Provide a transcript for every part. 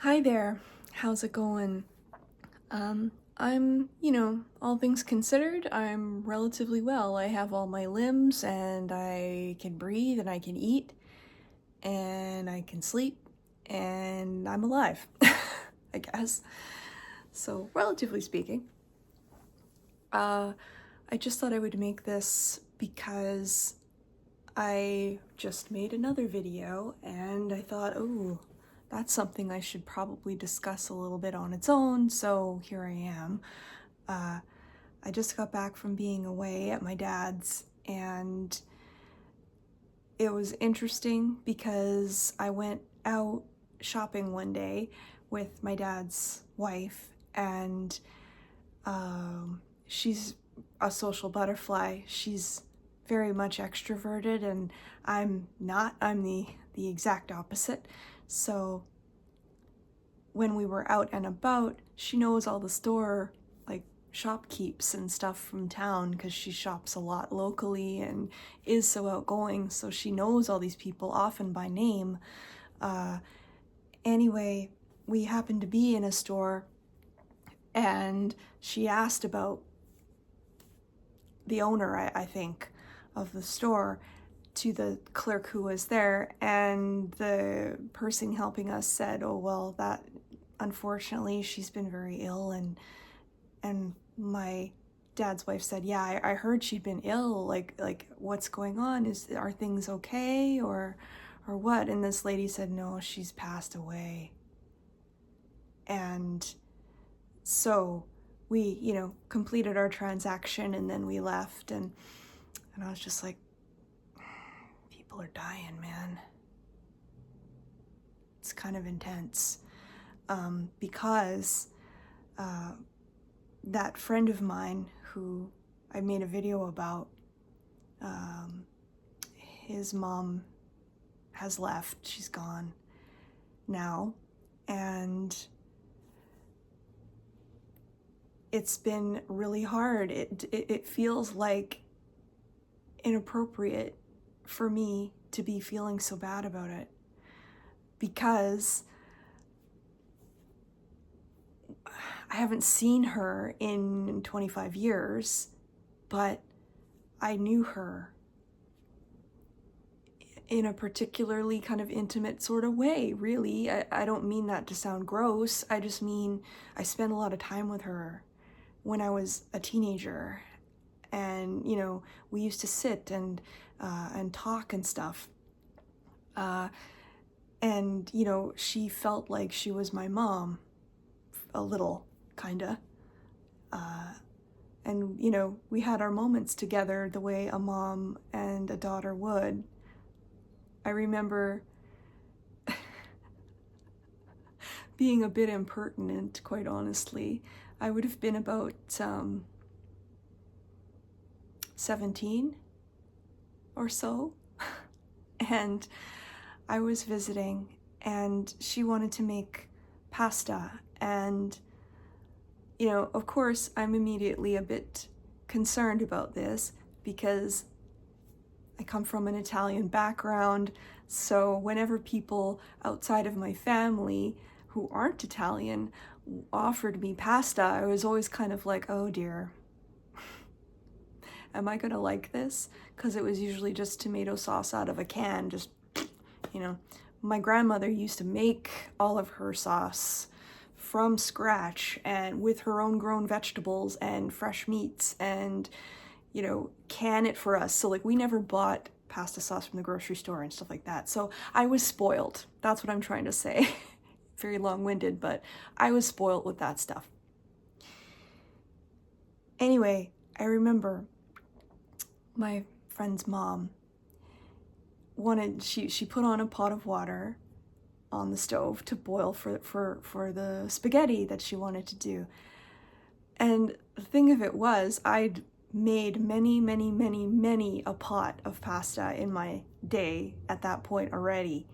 Hi there, how's it going? All things considered, I'm relatively well. I have all my limbs and I can breathe and I can eat and I can sleep and I'm alive, I guess. So, relatively speaking, uh, I just thought I would make this because I just made another video and I thought, oh, that's something I should probably discuss a little bit on its own, so here I am. Uh, I just got back from being away at my dad's, and it was interesting because I went out shopping one day with my dad's wife, and she's a social butterfly. She's very much extroverted, and I'm not. I'm the exact opposite. So when we were out and about, she knows all the store like shopkeeps and stuff from town because she shops a lot locally and is so outgoing, so she knows all these people often by name. Anyway, we happened to be in a store and she asked about the owner, I think, of the store to the clerk who was there, and the person helping us said, oh, well, that unfortunately she's been very ill, and my dad's wife said, yeah, I heard she'd been ill, like what's going on? Are things okay or what? And this lady said, no, she's passed away. And so we, completed our transaction and then we left, and I was just like, people are dying, man. It's kind of intense. Because that friend of mine who I made a video about, his mom has left. She's gone now. And it's been really hard. It feels like inappropriate for me to be feeling so bad about it, because I haven't seen her in 25 years, but I knew her in a particularly kind of intimate sort of way, really. I don't mean that to sound gross. I just mean I spent a lot of time with her when I was a teenager. And, we used to sit and talk and stuff. And, she felt like she was my mom, a little, kinda. And, we had our moments together the way a mom and a daughter would. I remember being a bit impertinent, quite honestly. I would have been about 17 or so. And I was visiting and she wanted to make pasta. And, of course, I'm immediately a bit concerned about this because I come from an Italian background. So whenever people outside of my family who aren't Italian offered me pasta, I was always kind of like, oh dear, am I gonna like this? Because it was usually just tomato sauce out of a can, just, My grandmother used to make all of her sauce from scratch and with her own grown vegetables and fresh meats and, can it for us. So, we never bought pasta sauce from the grocery store and stuff like that. So I was spoiled. That's what I'm trying to say. Very long-winded, but I was spoiled with that stuff. Anyway, I remember my friend's mom she put on a pot of water on the stove to boil for the spaghetti that she wanted to do. And the thing of it was, I'd made many a pot of pasta in my day at that point already.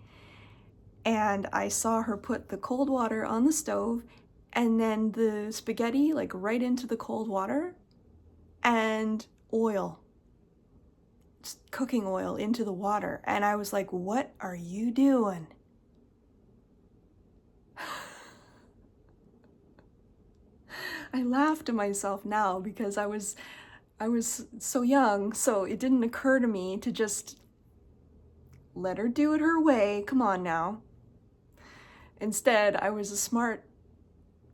And I saw her put the cold water on the stove and then the spaghetti right into the cold water and oil, just cooking oil into the water. And I was like, what are you doing? I laugh to myself now because I was so young, so it didn't occur to me to just let her do it her way. Come on now. Instead, I was a smart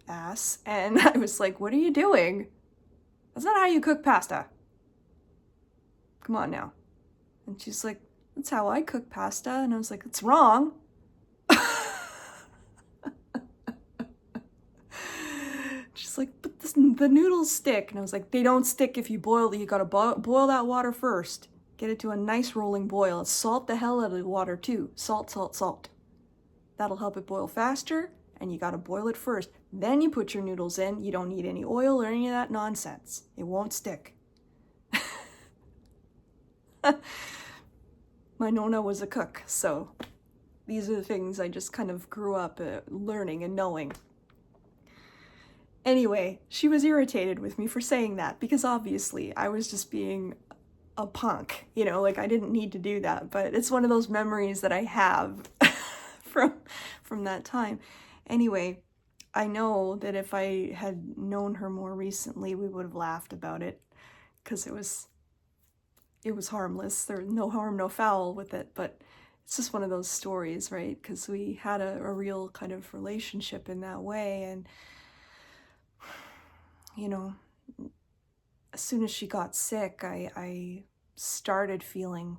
ass and I was like, "What are you doing? That's not how you cook pasta. Come on now." And she's like, "That's how I cook pasta." And I was like, "It's wrong." She's like, "But the noodles stick." And I was like, "They don't stick if you boil it. You gotta boil that water first. Get it to a nice rolling boil. Salt the hell out of the water too. Salt, salt, salt. That'll help it boil faster, and you gotta boil it first. Then you put your noodles in. You don't need any oil or any of that nonsense. It won't stick." My Nona was a cook, so these are the things I just kind of grew up learning and knowing. Anyway, she was irritated with me for saying that because obviously I was just being a punk, you know, like I didn't need to do that, but it's one of those memories that I have from that time. Anyway, I know that if I had known her more recently, we would have laughed about it because it was harmless. There was no harm, no foul with it, but it's just one of those stories, right? Because we had a real kind of relationship in that way, and you know, as soon as she got sick, I started feeling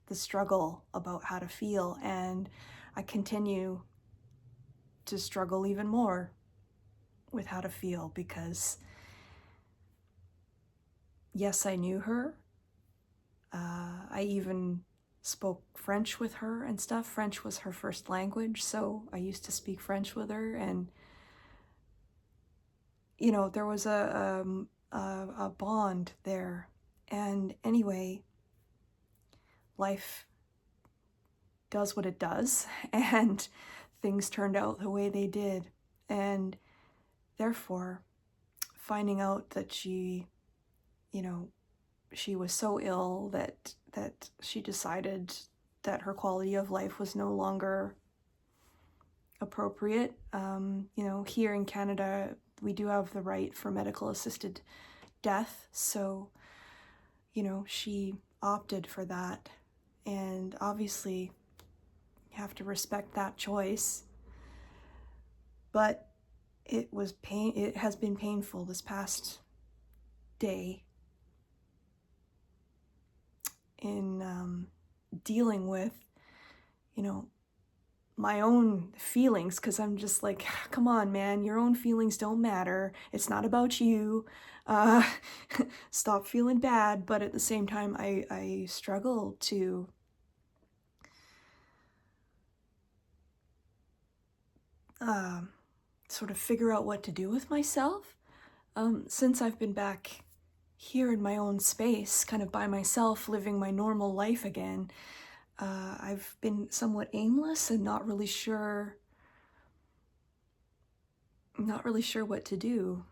the struggle about how to feel, and I continue to struggle even more with how to feel because, yes, I knew her. I even spoke French with her and stuff. French was her first language, so I used to speak French with her, and you know, there was a bond there. And anyway, life does what it does, and things turned out the way they did. And therefore, finding out that she, you know, she was so ill that she decided that her quality of life was no longer appropriate. You know, here in Canada, we do have the right for medical assisted death, so, you know, she opted for that, and obviously you have to respect that choice. But it has been painful this past day in dealing with, you know, my own feelings, because I'm just like, come on, man, your own feelings don't matter. It's not about you. Uh, Stop feeling bad. But at the same time, I struggle to sort of figure out what to do with myself. Since I've been back here in my own space, kind of by myself, living my normal life again, I've been somewhat aimless and not really sure what to do,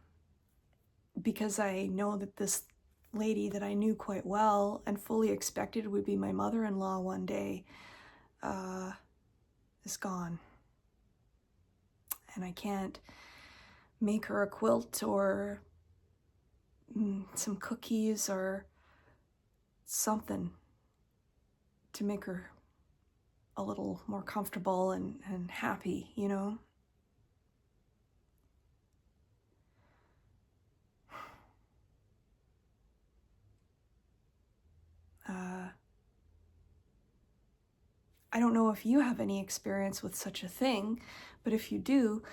because I know that this lady that I knew quite well and fully expected would be my mother-in-law one day is gone. And I can't make her a quilt or some cookies or something to make her a little more comfortable and happy, you know? I don't know if you have any experience with such a thing, but if you do,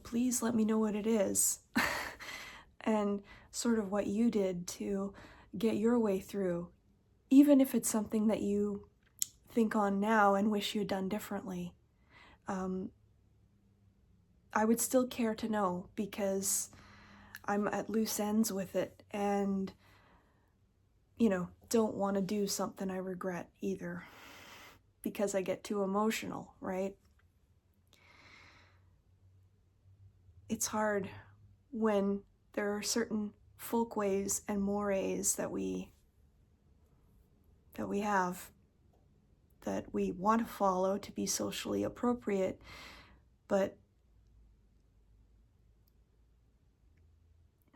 please let me know what it is and sort of what you did to get your way through, even if it's something that you think on now and wish you'd done differently. I would still care to know, because I'm at loose ends with it and, you know, don't want to do something I regret either, because I get too emotional, right? It's hard when there are certain folkways and mores that we have, that we want to follow to be socially appropriate, but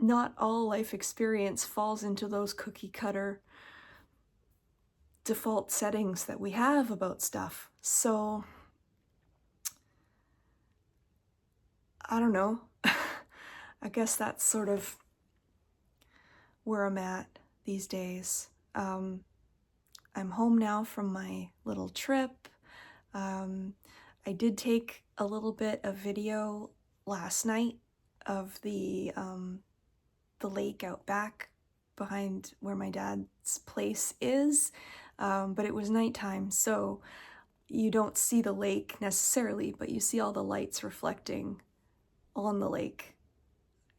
not all life experience falls into those cookie cutter default settings that we have about stuff. So, I don't know. I guess that's sort of where I'm at these days. I'm home now from my little trip. I did take a little bit of video last night of the lake out back behind where my dad's place is, but it was nighttime, so you don't see the lake necessarily, but you see all the lights reflecting on the lake,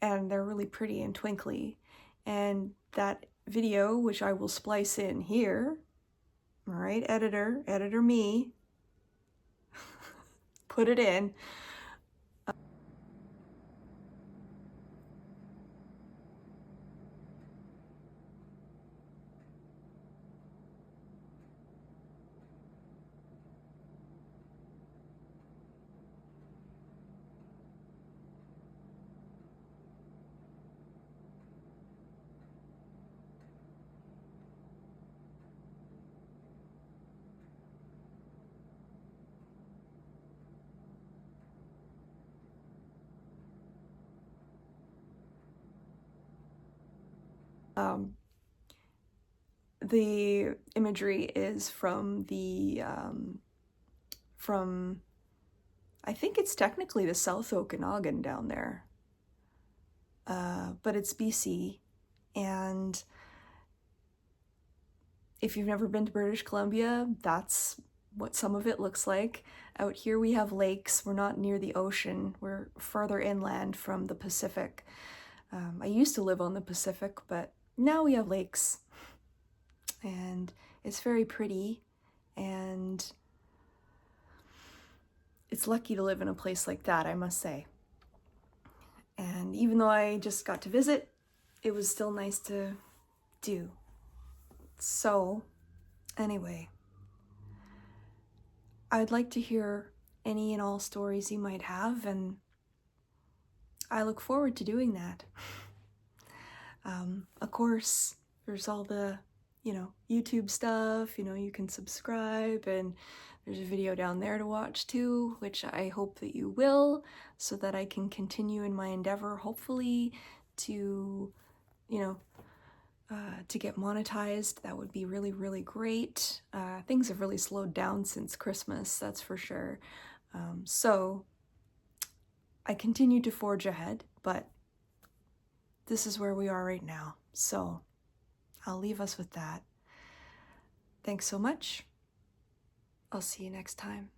and they're really pretty and twinkly. And that video, which I will splice in here, all right, editor me, put it in. The imagery is from from, I think it's technically the South Okanagan down there, but it's BC. And if you've never been to British Columbia, that's what some of it looks like. Out here we have lakes. We're not near the ocean. We're farther inland from the Pacific. I used to live on the Pacific, but now we have lakes. And it's very pretty, and it's lucky to live in a place like that, I must say. And even though I just got to visit, it was still nice to do. So, anyway, I'd like to hear any and all stories you might have, and I look forward to doing that. Of course, there's all the, YouTube stuff, you can subscribe, and there's a video down there to watch too, which I hope that you will, so that I can continue in my endeavor, hopefully, to, to get monetized. That would be really, really great. Things have really slowed down since Christmas, that's for sure. So I continue to forge ahead, but this is where we are right now. So I'll leave us with that. Thanks so much. I'll see you next time.